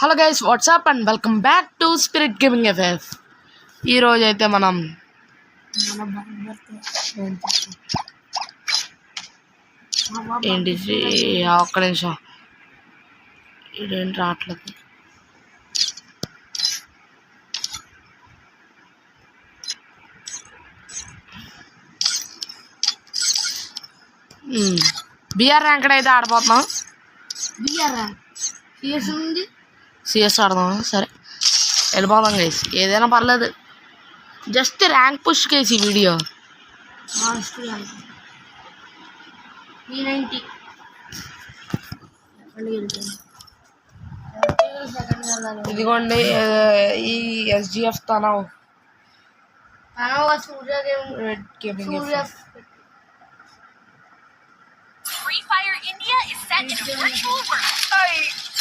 Hello guys, WhatsApp and welcome back to spirit gaming FF. ఈరోజు అయితే మనం ఏంటి ఒక్క నిమిషం ఇదేంటి రావట్లేదు. బిఆర్ ర్యాంక్ అయితే ఆడిపోతున్నాం. సిఎస్ ఆడదాం. సరే వెళ్ళిపోదాం గైస్, ఏదైనా పర్లేదు. జస్ట్ ర్యాంక్ పుష్ కేసి వీడియో. ఇదిగోండి ఈ SGF తనవ్ Free Fire India is set in a virtual world.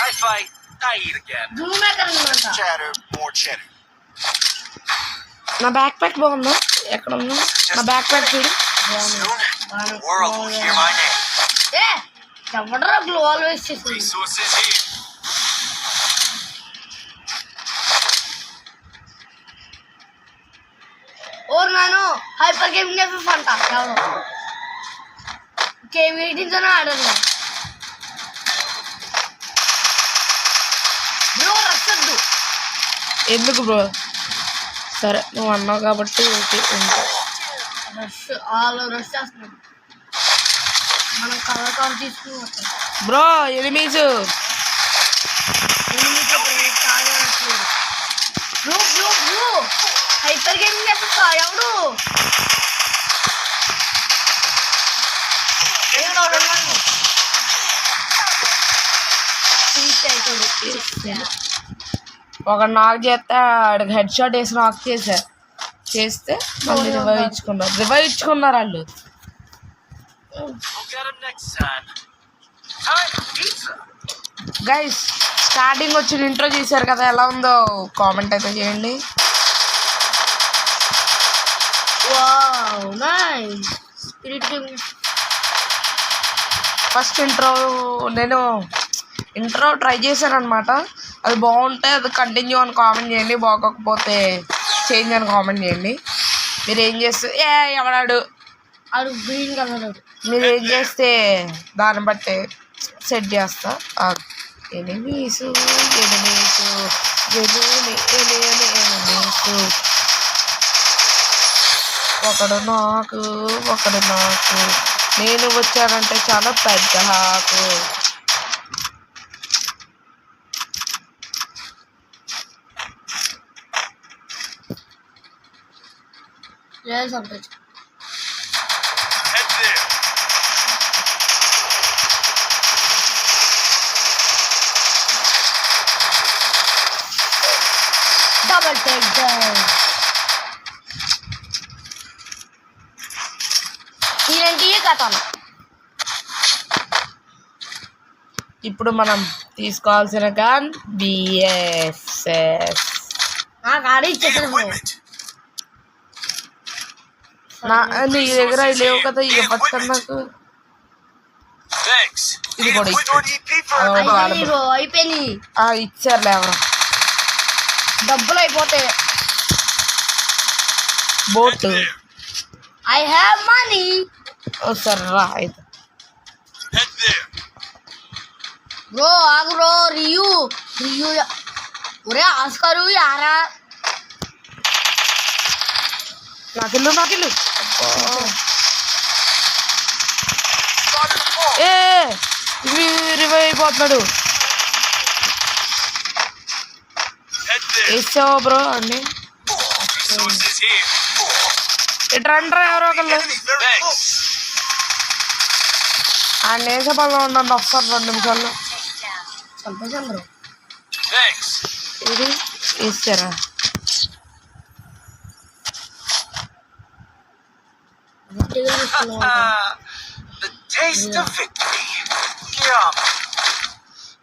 I fight. I eat again. Chatter, more cheddar. నా బ్యాక్ ప్యాక్ బాగుందా? ఎక్కడ ఉందా నా బ్యాక్ ప్యాక్? చూడు, Soon, the world will hear my name. Resources here. ನಾನು hyper gaming F ಅಂತ ಯಾವುದು వీటితోనే ఆడను బ్రో. రచ్చద్దు. ఎందుకు బ్రో? సరే నువ్వు అన్నావు కాబట్టి ఓకే. రష్ వాళ్ళు రష్ చేస్తున్నాడు. మనం కవర్ తీసుకుని వస్తాం bro. Enemies bro bro bro hyper gaming F ఎవడు ఒక నాక్ చేస్తే ఆడికి హెడ్ షాట్ వేసి నాక్ చేస్తే మళ్ళీ రివైవ్ ఇచ్చుకున్నారు వాళ్ళు. గైస్, స్టార్టింగ్ వచ్చిన ఇంట్రో చేశారు కదా, ఎలా ఉందో కామెంట్ అయితే చేయండి. ఫస్ట్ నేను ఇంట్రో ట్రై చేశాను అనమాట. అది బాగుంటే అది కంటిన్యూ అని కామెంట్ చేయండి, బాగోకపోతే చేంజ్ అని కామెంట్ చేయండి. మీరు ఏం చేస్తే ఎవడాడు గ్రీన్ కలర్ మీరు ఏం చేస్తే దాన్ని బట్టి సెట్ చేస్తా. ఎనిమీసు ఒకడు నాకు నేను వచ్చానంటే చాలా పెద్ద హాకు. Double take down. ఇప్పుడు మనం తీసుకోవాల్సిన గన్ బిఎస్ఎస్. నీ దగ్గర లేవు కదా ఇవ్వచ్చు నాకు. ఇది కూడా అయిపోయినాయి. ఇచ్చారులే ఎవరు. డబ్బులు అయిపోతాయి. Boat I have money. సరే రా అయితే. బ్రో ఆగు బ్రో. రియూ ఒరే ఆస్కారు యారా. నాకిల్లు రివైవ్ అయిపోతున్నాడు. వేసావా బ్రో అండి? ఇటు రండ్రా ఎవరో ఒకళ్ళు. ఆ నేసే పనిలో ఉండండి, వస్తారు 2 నిమిషాల్లో. సంతోషం బ్రో. ఇది ఇస్తారా?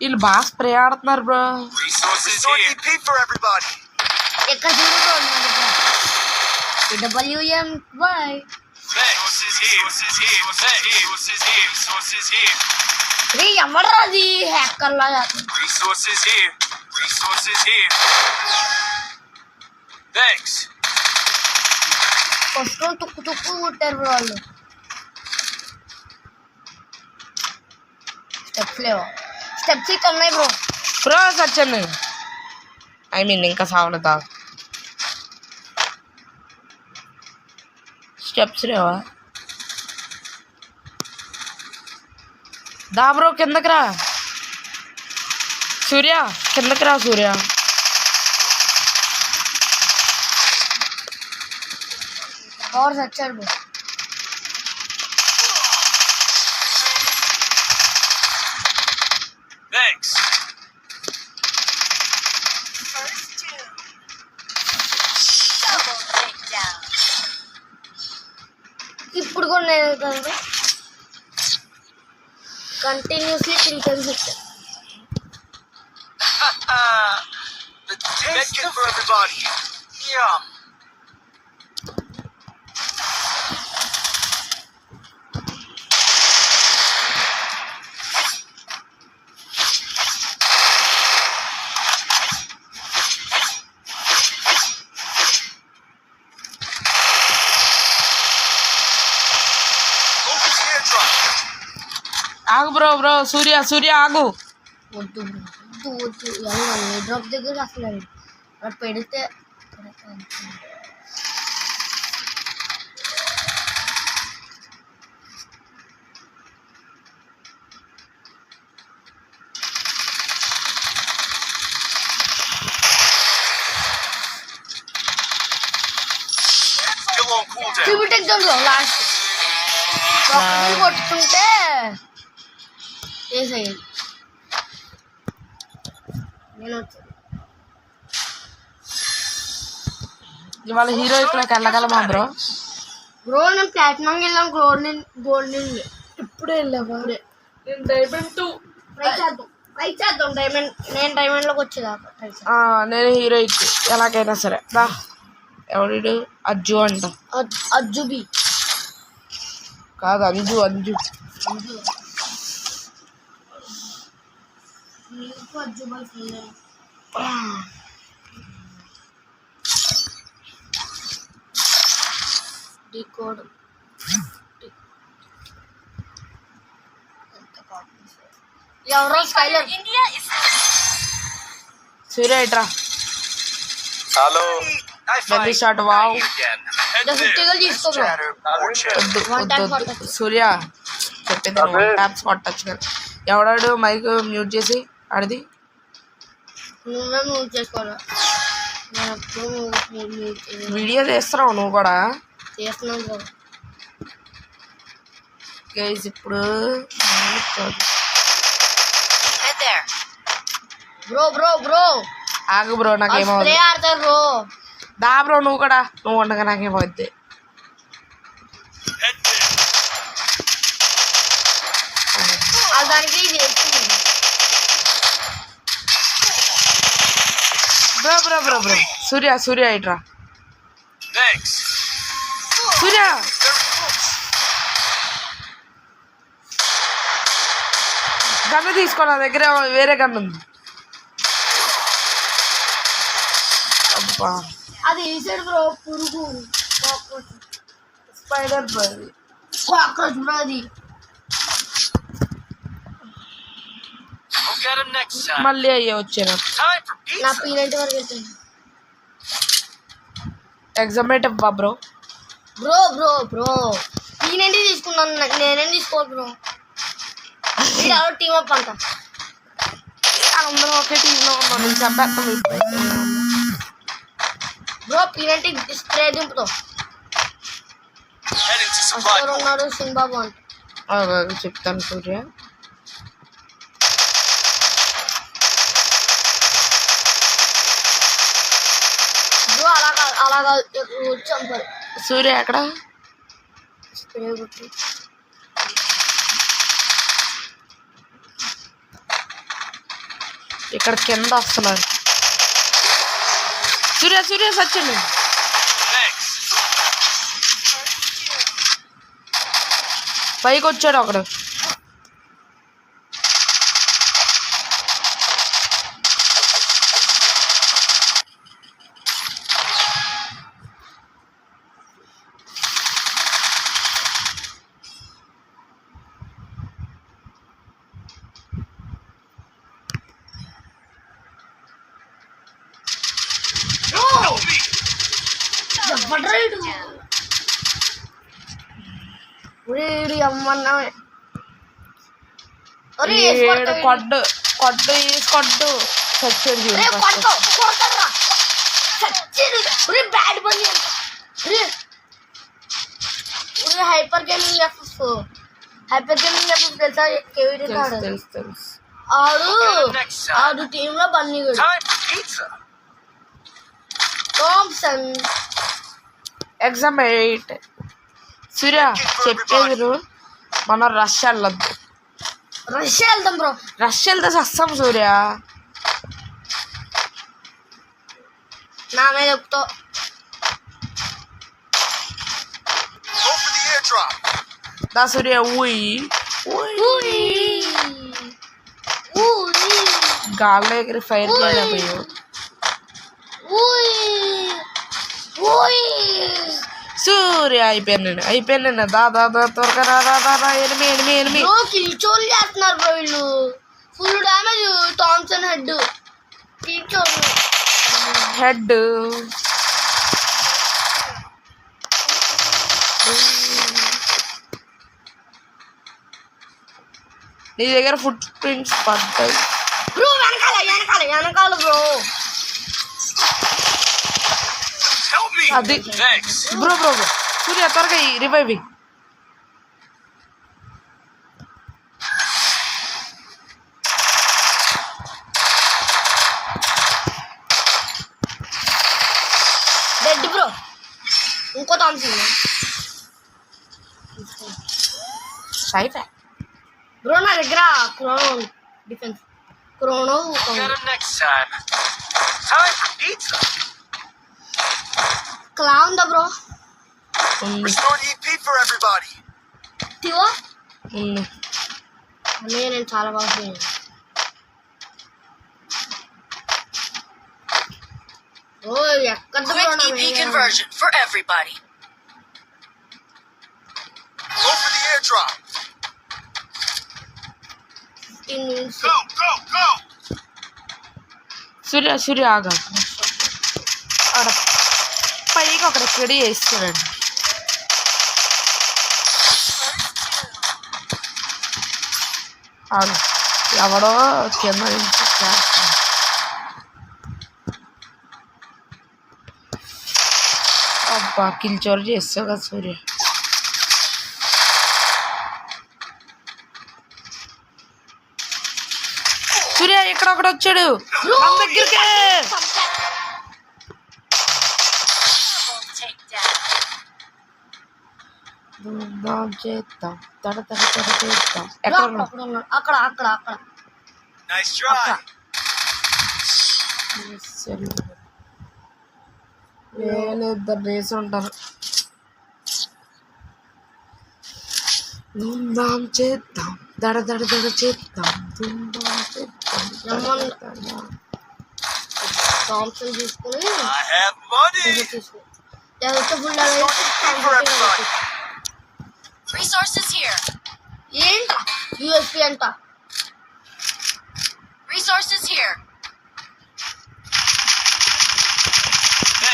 వీళ్ళు బాగా స్ప్రే ఆడుతున్నారు బ్రో. ఎక్కడ WMY. ఎవడరా అది హ్యాకర్ లాగా. Resources here. Thanks. ఫస్ట్ తుక్కు తుక్కు కొట్టారు బ్రో వాళ్ళు. స్టెప్స్ లేవా? స్టెప్స్ ఇక్కడ ఉన్నాయి bro. Bro Sachin I mean ఇంకా సావనతా స్టెప్స్ లేవా? దా బ్రో కిందకి రా సూర్య, కిందకి రా సూర్య. పవర్ సచ్చారు బ్రో. Thanks. Double takedown. ఇప్పుడు కూడా నేను కంటిన్యూస్లీ 3 times వచ్చాను. The bacon for everybody. Yum. Focus airdrop. ఆగు బ్రో బ్రో సూర్య సూర్య ఆగు. వద్దు బ్రో వద్దు వద్దు ఏ డ్రాప్ దగ్గర అసలు అలా పెడితే Still on cooldown. చూపిటెక్ బ్రో లాస్ట్ కొట్టుకుంటే వేసేయాలి. నేను ఇవాళ హీరో ఇక్కడికి వెళ్ళగలమా బ్రో? బ్రో నేను ప్లాటినం వెళ్ళాను. గోల్డ్ ఇప్పుడే వెళ్ళాము. నేను డైమండ్ 2 ట్రై చేద్దాం డైమండ్. నేను డైమండ్లోకి వచ్చేదాకా ట్రై చేద్దాం. నేను హీరోయిక్ ఎలాగైనా సరే. దా ఎవడు అజ్జు అంట. అజ్జుబి కాదు అంజు అంజు. నీకు అజ్జుబాయ్ డీకోడ్ ఎవరో Fire స్కైలర్ India is సూర్య ఇట్రా. Hello. Very short, wow. Again. Head 50 there. goals తీసుకో బ్రో. Chatter, more chatter. వద్దు One వద్దు tap వద్దు కొట్టచ్చు. సూర్య చెప్పేది ట్యాప్స్ కొట్టచ్చు కదా. ఎవడాడు మైక్ మ్యూట్ చేసి ఆడిది. నువ్వే మూవ్ చేసుకోరా. నేను ఎప్పుడు మూవ్ వీడియో చేస్తున్నావు నువ్వు కూడా. చేస్తున్నాను బ్రో. గైస్ ఇప్పుడు head there. బ్రో ఆగు బ్రో స్ప్రే నాకేమవుతుంది. ఆడతారు బ్రో. దా బ్రో నువ్వు కూడా. నువ్వు ఉండగా నాకేమవుద్ది. Head there. దానికి చేస్తుంది. బ్రో బ్రో బ్రో బ్రో సూర్య సూర్య ఇట్రా. Thanks. సూర్య గన్ను తీసుకో, నా దగ్గర వేరే గన్ను ఉంది. అబ్బా అది వేసాడు బ్రో. పురుగు స్పైడర్ బ్రో. కాక్రోచ్ బ్రో అది. We'll get him next time. మళ్ళీ అయ్యే వచ్చాను. Time for నా pizza. పీనెంట్ వరకు వెళ్తాను. ఎగ్జామేట్ అవ్వా బ్రో. బ్రో పీనెంట్ తీసుకున్నాను. నేనేం తీసుకోవాలి బ్రో. ఇది ఎవరో టీమ్ అప్ అంట. అందరూ ఒకే టీంలో ఉన్నాను. నేను చెప్పేస్తాను. బ్రో పీనెంట్ స్ప్రే దింపుతాం. Heading to supply అసలు point. ఉన్నాడు సింబాబు అంట. చెప్తాను సూర్య. బ్రో అలాగా చంపారు. సూర్య ఎక్కడ? స్ప్రే కొట్టి ఇక్కడ కింద వస్తున్నారు. సూర్య సూర్య సచ్చింది. Thanks. పైకి వచ్చాడు ఒకడు. ఉడి అమ్మన్నా ఒరే ఏడు కొడ్డు కొడ్డు కొడ్డు చచ్చాడు చూడు first. కొడతారా సచ్చిడు ఒరే బ్యాడ్ బండి ఒరే ఒరే హైపర్ గేమింగ్ ఎఫ్ఎఫ్ తెలుసా కేవీ కాడు తెలుసు ఆడు టీమ్ లో బన్నీగుడు Time for pizza. Thomson exam 8 Surya చెప్పేది నువ్వు మనం రష్ వెళ్ళొద్దు రష్యా వెళ్దాం బ్రో రష్ వెళ్తే వస్తాం సూర్య నా మీద ఎక్కుతావు Go for the airdrop. దా సూర్య ఊయి గాల్లో ఎగిరి ఫైర్ చేయలేకపోయావు సూర్య అయిపోయాను దా త్వరగా రా ఎనిమి కిల్చోలు చేస్తున్నారు బ్రో వీళ్ళు ఫుల్ డ్యామేజ్ థామ్సన్ హెడ్ కిల్చోలు హెడ్ నీ దగ్గర ఫుట్ ప్రింట్స్ పడ్డాయి బ్రో వెనకాల బ్రో Help me. అది Thanks. బ్రో సూర్య త్వరగా రివైవ్ డెడ్ బ్రో ఇంకో థామ్సన్ సైఫే బ్రో నా దగ్గర Chrono defence Chrono Get him next time. Time for pizza. క్లా ఉందా bro Restored EP for everybody. తివో ఉంది నేను చాలా బాగా చేయను ఓ ఎక్కడ Quick EP conversion for everybody. Go for the airdrop. 15 minutes Go. సూర్య ఆగా ఆడ పైకి అక్కడ చెడి వేస్తాడండి అవును ఎవడో కింద నుంచి చేస్తాడు అబ్బా కిల్చోరు చేస్తావు కదా సూర్య సూర్య ఇక్కడ ఒకడు వచ్చాడు మన దగ్గరికి Take down. ధూమ్ధాం చేద్దాం తడ చేద్దాం ఎక్కడ ఉన్నావు? అక్కడ Nice try. వేలు ఇద్దరు రేసి ఉంటారు ధూమ్ధాం చేద్దాం దడ చేద్దాం ధూమ్ధాం చేద్దాం థామ్సన్ తీసుకుని I have money. తీసుకుని full EP for everybody. Resources here. ఏంట యూఎస్పీ అంట Resources here.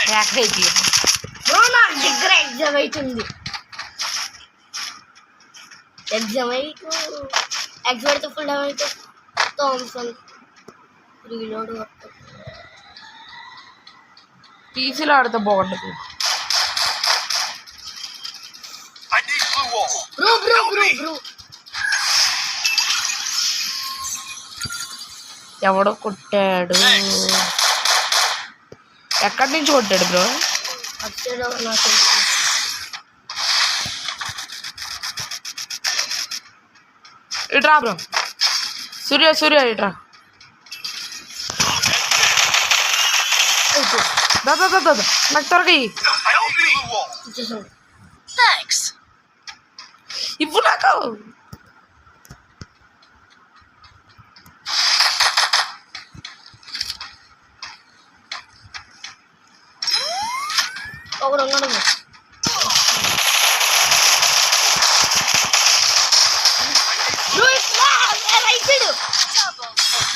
ట్రాక్ అయిపోయింది బ్రో నా దగ్గర ఎగ్జామ్ అవుతుంది ఎగ్జామ్ అయితే ఫుల్ డ్యామ్ అయితే థామ్సన్ రీలోడ్ టీసీలో ఆడితే బాగుండదు I need blue wall. Bro ఎవడో కొట్టాడు ఎక్కడి నుంచి కొట్టాడు బ్రో అక్కడ నాకు తెలుసు ఇట్రా బ్రో సూర్య ఇట్రా నాకు త్వరగా I need blue wall. ఇచ్చేసాను Thanks. ఇవ్వు నాకు ఒకడు ఉన్నాడు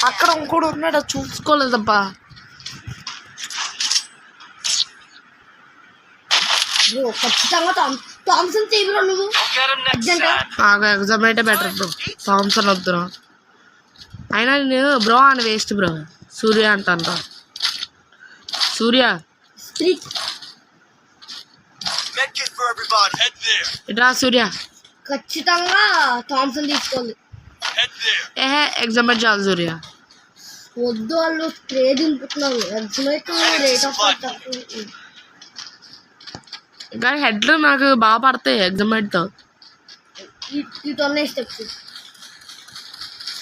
అక్కడ ఇంకోడు ఉన్నాడు చూసుకోలేదబ్బా బ్రో ఖచ్చితంగా థామ్సన్ చేయి బ్రో నువ్వు We'll get him next Agenda. time. నాకు ఎగ్జామ్ అయితే బెటర్ బ్రో. థామ్సన్ వద్దురా. అయినా నేను బ్రో అని వేస్ట్ బ్రో. సూర్య అంటాను. సూర్య స్ప్రిట్ Medkit for everybody. Head there. ఇట్రా సూర్య. ఖచ్చితంగా థామ్సన్ తీసుకోవాలి. Head there. ఎగ్జామ్ అయితే చాలు సూర్య. వద్దు వాళ్ళు స్ప్రే దింపుతున్నారు ఎగ్జామ్ట్ రేట్ ఆఫ్ తక్కువ. కానీ హెడ్లు నాకు బాగా పడతాయి ఎగ్జామ్ అయితే. ఇటు ఉన్నాయి స్టెప్స్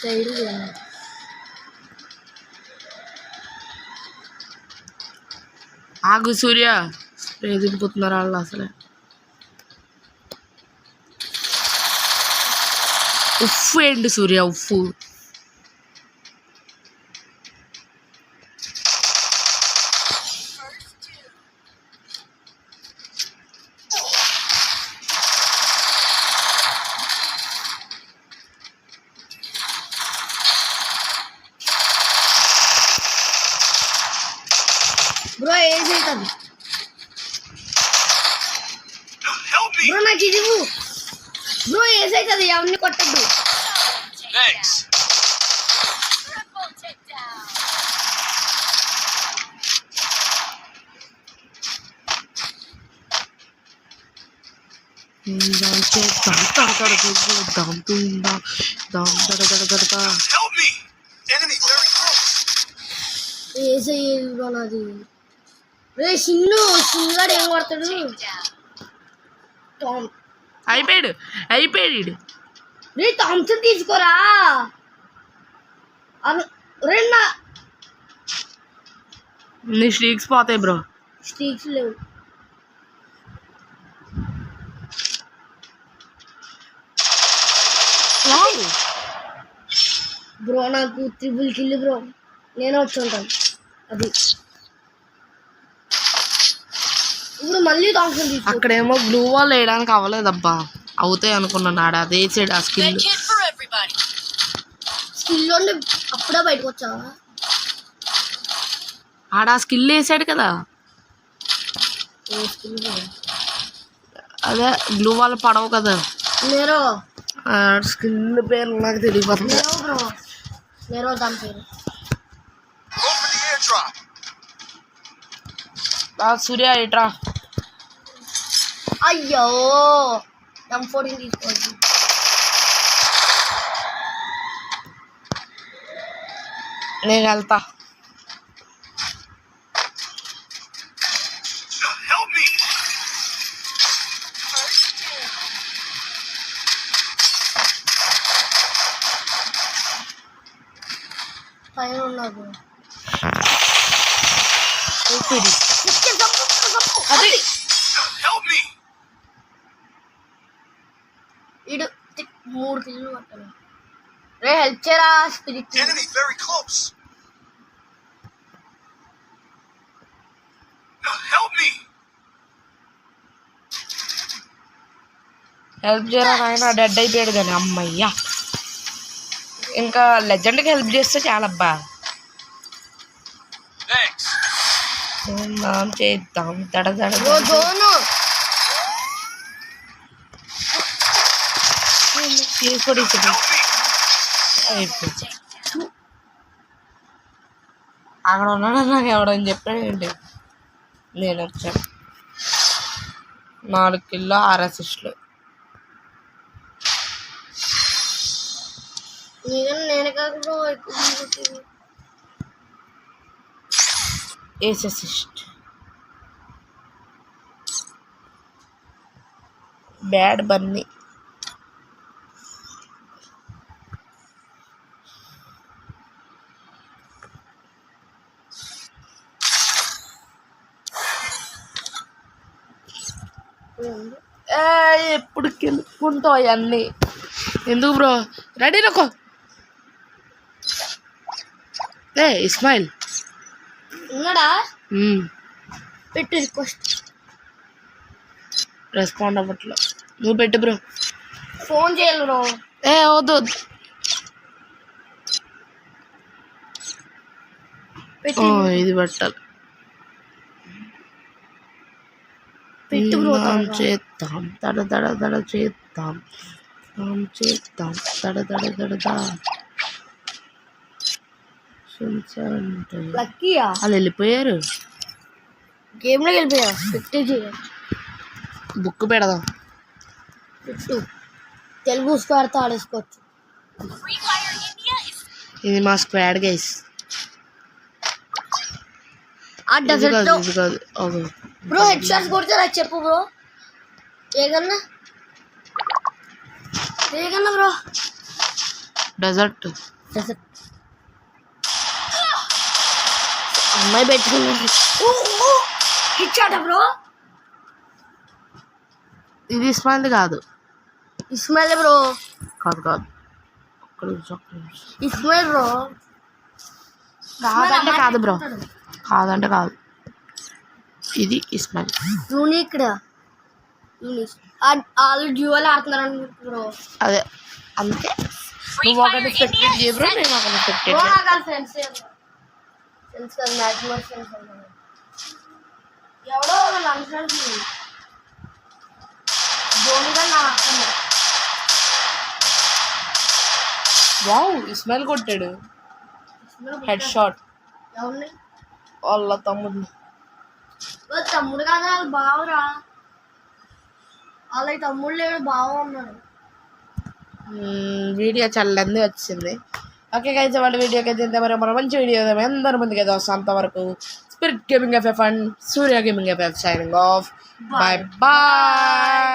సైడ్ ఆగు సూర్య. స్ప్రే దింపుతున్నారు వాళ్ళు అసలే. ఉఫ్ఫు ఏంటి సూర్య ఉఫ్ఫు. బ్రో ఏజ్ అవుతుంది Help me. బ్రో నాకు ఇది ఇవ్వు. బ్రో ఏజ్ అవుతుంది ఎవరిని కొట్టద్దు. Thanks. Triple takedown. Help me. Enemy very close. Age అయ్యేది బ్రో నాది. రే చిన్నగాడు ఏం కొడతాడు. టామ్ అయిపోయాడు. రే థామ్సన్ తీసుకోరా. రెండు నీ స్ట్రీక్స్ పోతాయి బ్రో. స్టీక్స్ లేవు. బ్రో నాకు ట్రిపుల్ కిల్ బ్రో. నేను వచ్చి ఉంటాను అది. ఇప్పుడు మళ్ళీ థామ్సన్ తీసుకో. అక్కడేమో గ్లూ వాల్ వేయడానికి అవ్వలేదబ్బా. అవుతాయి అనుకున్నాను. ఆడ అదే సైడ్ ఆ skill. Medkit for everybody. Skill ఉండి అప్పుడే బయటకు వచ్చావా. ఆడ ఆ స్కిల్ వేసాడు కదా. ఏ స్కిల్ బ్రో. అదే గ్లూ వాల్ పడవు కదా. నేరో స్కిల్ పేరు నాకు తెలియపోతుంది. Narrow bro. నేరో దాని పేరు. Go for the airdrop. సూర్య ఇట్రా. అయ్యో M14 తీసుకోవచ్చు. నేను వెళ్తా. Help me. పైన ఉన్నారు. అయిపోయింది. అది Help me. ఇడు 3 కిల్లు పట్టాలి. రే హెల్ప్ చేయరా spirit. Enemy very close. Help me. Help చేయరా నాయన. డెడ్ అయిపోయాడు కానీ అమ్మయ్యా. ఇంకా లెజెండ్కి హెల్ప్ చేస్తే చాలబ్బా. Thanks. చేద్దాం బ్రో జోను తీసుకోండి. Help me. అక్కడ ఉన్నాడు నాకు ఎవడని చెప్పాడండి. నేను వచ్చాను. 4 కిల్లో 6 అసిస్టులు. నేనే కాదు బ్రో ఎక్కువ. ఏస్ అసిస్ట్. బ్యాడ్ బన్నీ. ఎప్పుడు కెలుపుకుంటావు అవన్నీ ఎందుకు బ్రో? రెడీ రకో. ఇస్మాయిల్ ఉన్నాడా? పెట్టు రిక్వెస్ట్. రెస్పాండ్ అవ్వట్లా. నువ్వు పెట్టు బ్రో. ఫోన్ చేయాలి బ్రో. వద్దు. ఇది పెట్టాలి. పిట్టు బ్రో చేద్దాం దడ దడ దడ చేద్దాం చేద్దాం దడ దడ దడ దా అంటే లక్కీయా వాళ్ళు వెళ్ళిపోయారు. గేమ్లో వెళ్ళిపోయా పెట్టేసి బుక్ పెడదాం. పెట్టు Telugu స్క్వాడ్తో ఆడేసుకోవచ్చు. Free Fire India is ఇది మా స్క్వాడ్ గైస్. ఆ ఇది డెజర్ట్ కాదు ఇది కాదు. ఓకే బ్రో హెడ్ షాట్స్ కొడతారా చెప్పు బ్రో. ఏగన్నా బ్రో డెజర్ట్ డెజర్ట్ అమ్మాయి పెట్టుకున్నాడు. Head shot bro. ఇది ఇస్మాయిల్ కాదు. ఇస్మాయిల్ బ్రో. కాదు కాదు ఇస్మాయిల్ బ్రో. కాదంటే కాదు బ్రో. కాదంటే కాదు. ఇది ఇస్మాయిల్. యూనిక్ వాళ్ళు డ్యూయల్ ఆడుతున్నారు బ్రో. అదే అందుకే నువ్వు ఒకటి స్పెక్టేట్ చేయ బ్రో, నేను ఒకటి స్పెక్టేట్ బ్రో చేయ. నాకు ఫ్రెండ్స్ కాదు మ్యాక్సిమం ఫ్రెండ్స్ ఎవడో వాళ్ళు అనుసరించి ధోనిగా నా అర్థం. వావ్ ఇస్మాయిల్ కొట్టాడు హెడ్ షాట్. ఎవరిని వాళ్ళ తమ్ముడిని. వాళ్ళ తమ్ముడు కాదు వాళ్ళు బావరా. వాళ్ళ తమ్ముడు లేడు బావ ఉన్నాడు. వీడియో చాలా లెంది వచ్చింది. ఓకే గైస్ వాళ్ళ వీడియోకి అయితే మరి మన మంచి వీడియో అందరి ముందుకు అయితే వస్తాం. అంతవరకు spirit gaming FF and Surya gaming FF signing off. Bye bye.